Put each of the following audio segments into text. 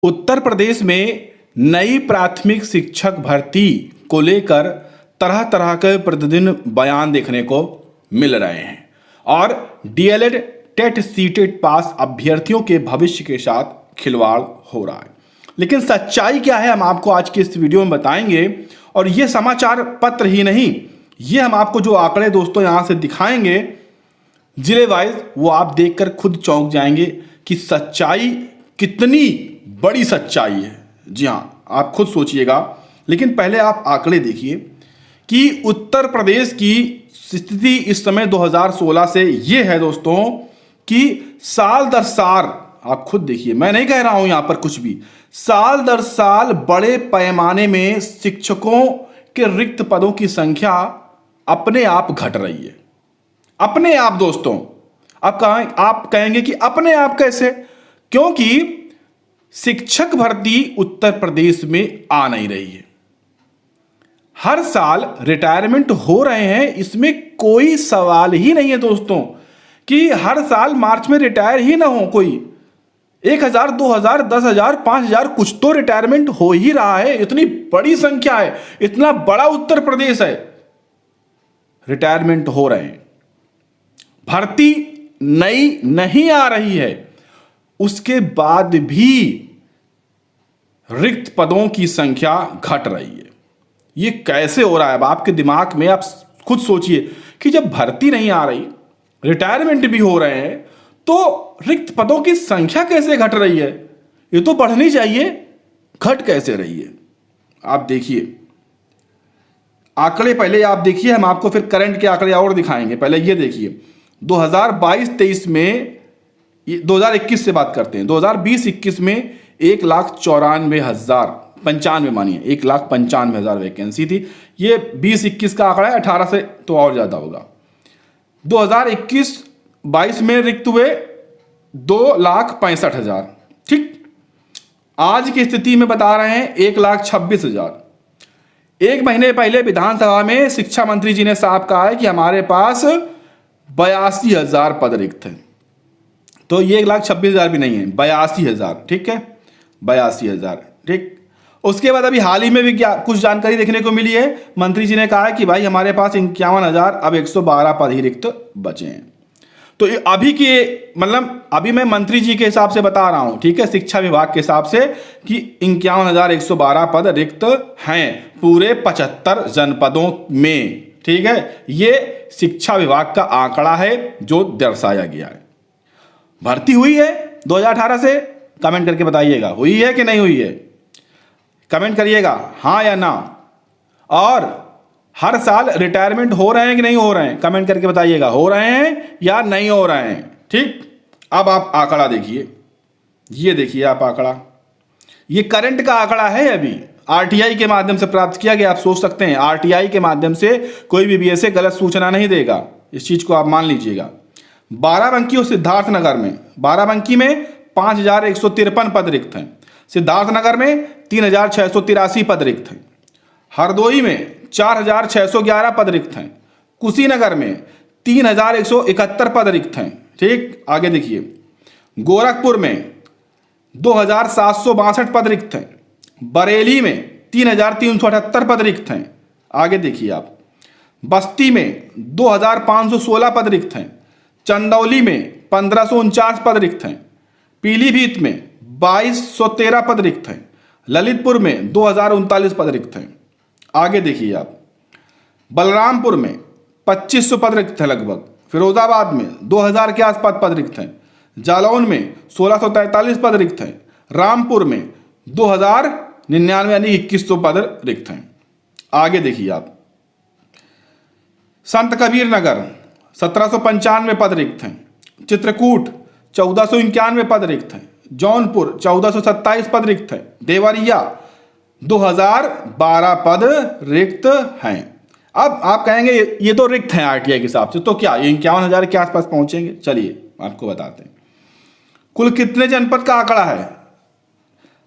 उत्तर प्रदेश में नई प्राथमिक शिक्षक भर्ती को लेकर तरह तरह के प्रतिदिन बयान देखने को मिल रहे हैं और डीएलएड टेट सीटेट पास अभ्यर्थियों के भविष्य के साथ खिलवाड़ हो रहा है। लेकिन सच्चाई क्या है हम आपको आज के इस वीडियो में बताएंगे। और ये समाचार पत्र ही नहीं, ये हम आपको जो आंकड़े दोस्तों यहाँ से दिखाएंगे जिले वाइज, वो आप देखकर खुद चौंक जाएंगे कि सच्चाई कितनी बड़ी सच्चाई है। जी हाँ, आप खुद सोचिएगा। लेकिन पहले आप आंकड़े देखिए कि उत्तर प्रदेश की स्थिति इस समय 2016 से ये है दोस्तों कि साल दर साल, आप खुद देखिए, मैं नहीं कह रहा हूं यहां पर कुछ भी, साल दर साल बड़े पैमाने में शिक्षकों के रिक्त पदों की संख्या अपने आप घट रही है। अपने आप दोस्तों, आप कहेंगे कि अपने आप कैसे? क्योंकि शिक्षक भर्ती उत्तर प्रदेश में आ नहीं रही है। हर साल रिटायरमेंट हो रहे हैं, इसमें कोई सवाल ही नहीं है दोस्तों कि हर साल मार्च में रिटायर ही ना हो कोई। 1000, 2000, 10,000, 5,000 कुछ तो रिटायरमेंट हो ही रहा है। इतनी बड़ी संख्या है, इतना बड़ा उत्तर प्रदेश है, रिटायरमेंट हो रहे हैं। भर्ती नई नहीं आ रही है, उसके बाद भी रिक्त पदों की संख्या घट रही है। ये कैसे हो रहा है? अब आपके दिमाग में आप खुद सोचिए कि जब भर्ती नहीं आ रही, रिटायरमेंट भी हो रहे हैं, तो रिक्त पदों की संख्या कैसे घट रही है? ये तो बढ़नी चाहिए, घट कैसे रही है? आप देखिए आंकड़े, पहले आप देखिए, हम आपको फिर करंट के आंकड़े और दिखाएंगे। पहले ये देखिए 2022-23 में, 2021 से बात करते हैं, 2020-21 में 1,94,095, मानिए 1,95,000 वैकेंसी थी। ये 20-21 का आंकड़ा है, 18 से तो और ज़्यादा होगा। 2021-22 में रिक्त हुए 2,65,000। ठीक, आज की स्थिति में बता रहे हैं 1,26,000। एक महीने पहले विधानसभा में शिक्षा मंत्री जी ने साफ कहा है कि हमारे पास 82,000 पद रिक्त हैं। तो ये 1,26,000 भी नहीं है, 82,000। ठीक है, 82,000। ठीक, उसके बाद अभी हाल ही में भी क्या कुछ जानकारी देखने को मिली है। मंत्री जी ने कहा है कि भाई हमारे पास 51,000, अब 112 पद ही रिक्त बचे हैं। तो अभी के मतलब अभी मैं मंत्री जी के हिसाब से बता रहा हूं, ठीक है, शिक्षा विभाग के हिसाब से, कि 51,112 पद रिक्त हैं पूरे 75 जनपदों में। ठीक है, ये शिक्षा विभाग का आंकड़ा है जो दर्शाया गया है। भर्ती हुई है 2018 से? कमेंट करके बताइएगा, हुई है कि नहीं हुई है? कमेंट करिएगा हाँ या ना। और हर साल रिटायरमेंट हो रहे हैं कि नहीं हो रहे हैं? कमेंट करके बताइएगा, हो रहे हैं या नहीं हो रहे हैं। ठीक, अब आप आंकड़ा देखिए, ये देखिए आप आंकड़ा, ये करंट का आंकड़ा है, अभी आरटीआई के माध्यम से प्राप्त किया गया। आप सोच सकते हैं आरटीआई के माध्यम से कोई भी बीएसए गलत सूचना नहीं देगा, इस चीज को आप मान लीजिएगा। बाराबंकी और सिद्धार्थनगर में, बाराबंकी में 5,153 पद रिक्त हैं, सिद्धार्थनगर में 3,683 पद रिक्त हैं, हरदोई में 4,611 पद रिक्त हैं, कुशीनगर में 3,171 पद रिक्त हैं। ठीक, आगे देखिए, गोरखपुर में 2,762 पद रिक्त हैं, बरेली में 3,378 पद रिक्त हैं। आगे देखिए आप, बस्ती में 2,516 पद रिक्त हैं, चंदौली में 1,549 पद रिक्त हैं, पीलीभीत में 2,213 पद रिक्त हैं, ललितपुर में 2,039 पद रिक्त हैं। आगे देखिए आप, बलरामपुर में 2,500 पद रिक्त हैं लगभग, फिरोजाबाद में 2,000 के आसपास पद रिक्त हैं, जालौन में 1,643 पद रिक्त हैं, रामपुर में 2,099 यानी 2,100 पद रिक्त हैं। आगे देखिए आप, संत कबीर नगर 1,795 पद रिक्त हैं, चित्रकूट 1,491 पद रिक्त हैं, जौनपुर 1,427 पद रिक्त हैं, देवरिया 2,012 पद रिक्त हैं। अब आप कहेंगे ये तो रिक्त हैं आरटीआई के हिसाब से, तो क्या ये 51,000 के आसपास पहुंचेंगे? चलिए आपको बताते हैं। कुल कितने जनपद का आंकड़ा है?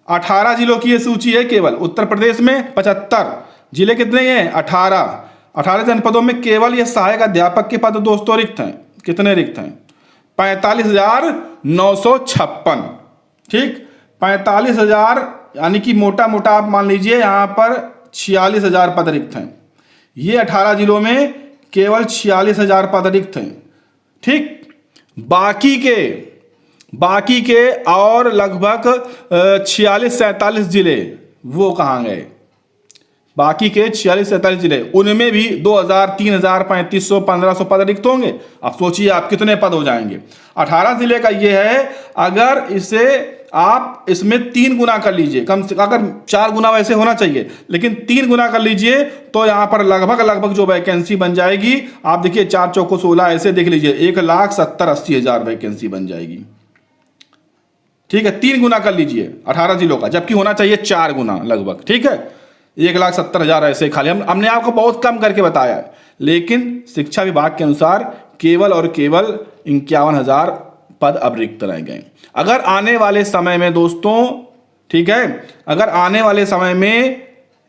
18 जिलों की ये सूची है केवल। उत्तर प्रदेश में 75 जिले, कितने हैं? 18 जनपदों में केवल ये सहायक अध्यापक के पद दोस्तों रिक्त हैं। कितने रिक्त हैं? 45,956। ठीक, 45,000, यानी कि मोटा मोटा आप मान लीजिए यहाँ पर 46,000 पद रिक्त हैं। ये 18 जिलों में केवल 46,000 पद रिक्त हैं। ठीक, बाकी के और लगभग 46-47 जिले वो कहाँ गए? बाकी के 46-47 जिले, उनमें भी 2,000, 3,000, 3,500, 1,500 पद रिक्त होंगे। अब सोचिए आप कितने पद हो जाएंगे। 18 जिले का ये है, अगर इसे आप इसमें 3 गुना कर लीजिए, कम से अगर 4 गुना वैसे होना चाहिए, लेकिन 3 गुना कर लीजिए तो यहाँ पर लगभग जो वैकेंसी बन जाएगी, आप देखिए 4 चौको 16, ऐसे देख लीजिए 1,70,80,000 वैकेंसी बन जाएगी। ठीक है, 3 गुना कर लीजिए 18 जिलों का, जबकि होना चाहिए 4 गुना लगभग। ठीक है, 1,70,000 ऐसे खाली, हमने आपको बहुत कम करके बताया है, लेकिन शिक्षा विभाग के अनुसार केवल और केवल 51,000 पद अब रिक्त रह गए। अगर आने वाले समय में दोस्तों, ठीक है, अगर आने वाले समय में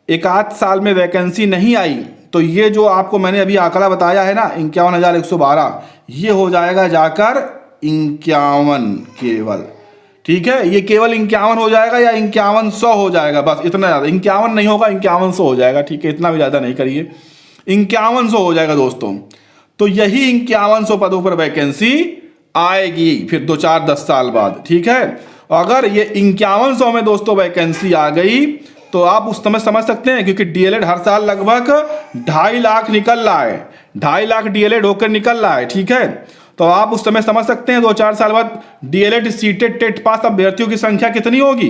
1 साल में वैकेंसी नहीं आई तो ये जो आपको मैंने अभी आंकड़ा बताया है ना 51,112, ये हो जाएगा जाकर 51 केवल। ठीक है, ये केवल 51 हो जाएगा या 5100 हो जाएगा, बस इतना ज़्यादा। 51 नहीं होगा, 5100 हो जाएगा। ठीक है, इतना भी ज़्यादा नहीं करिए, 5100 हो जाएगा दोस्तों। तो यही 5100 पदों पर वैकेंसी आएगी फिर 2-4-10 साल बाद। ठीक है, अगर ये 5100 में दोस्तों वैकेंसी आ गई तो आप उस समय समझ सकते हैं, क्योंकि डीएलएड हर साल लगभग 2.5 लाख निकल रहा है, 2.5 लाख डीएलएड होकर निकल रहा है। ठीक है, तो आप उस समय समझ सकते हैं 2-4 साल बाद डीएलएड सीटेड टेट पास अभ्यर्थियों की संख्या कितनी होगी?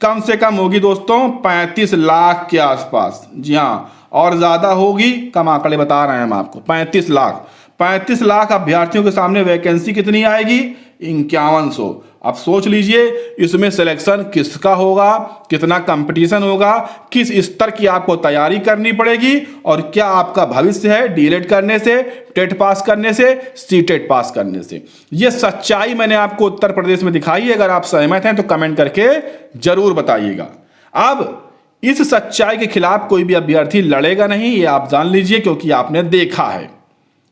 कम से कम होगी दोस्तों 35 लाख के आसपास। जी हाँ, और ज्यादा होगी, कम आंकड़े बता रहे हैं हम आपको। 35 लाख अभ्यर्थियों के सामने वैकेंसी कितनी आएगी? 5100। अब सोच लीजिए इसमें सिलेक्शन किसका होगा, कितना कंपटीशन होगा, किस स्तर की आपको तैयारी करनी पड़ेगी, और क्या आपका भविष्य है डीएलएड करने से, टेट पास करने से, सीटेट पास करने से। ये सच्चाई मैंने आपको उत्तर प्रदेश में दिखाई है। अगर आप सहमत हैं तो कमेंट करके जरूर बताइएगा। अब इस सच्चाई के खिलाफ कोई भी अभ्यर्थी लड़ेगा नहीं, ये आप जान लीजिए, क्योंकि आपने देखा है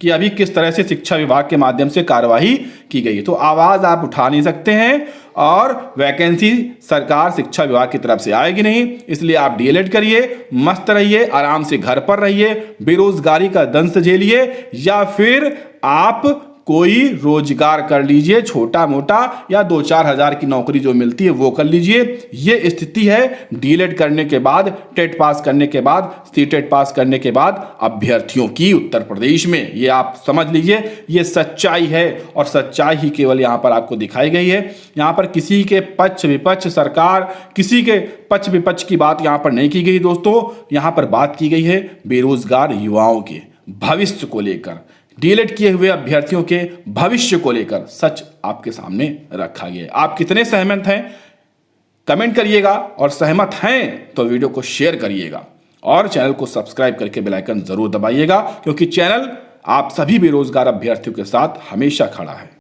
कि अभी किस तरह से शिक्षा विभाग के माध्यम से कार्यवाही की गई है। तो आवाज आप उठा नहीं सकते हैं, और वैकेंसी सरकार शिक्षा विभाग की तरफ से आएगी नहीं। इसलिए आप डीएलएड करिए, मस्त रहिए, आराम से घर पर रहिए, बेरोजगारी का दंश झेलिए, या फिर आप कोई रोजगार कर लीजिए छोटा मोटा, या 2-4 हज़ार की नौकरी जो मिलती है वो कर लीजिए। ये स्थिति है डीएलएड करने के बाद, टेट पास करने के बाद, सीटेट पास करने के बाद अभ्यर्थियों की उत्तर प्रदेश में। ये आप समझ लीजिए, ये सच्चाई है, और सच्चाई ही केवल यहाँ पर आपको दिखाई गई है। यहाँ पर किसी के पक्ष विपक्ष, सरकार, किसी के पक्ष विपक्ष की बात यहाँ पर नहीं की गई दोस्तों। यहाँ पर बात की गई है बेरोजगार युवाओं के भविष्य को लेकर, डीएलएड किए हुए अभ्यर्थियों के भविष्य को लेकर सच आपके सामने रखा गया है। आप कितने सहमत हैं कमेंट करिएगा, और सहमत हैं तो वीडियो को शेयर करिएगा, और चैनल को सब्सक्राइब करके बेल आइकन जरूर दबाइएगा, क्योंकि चैनल आप सभी बेरोजगार अभ्यर्थियों के साथ हमेशा खड़ा है।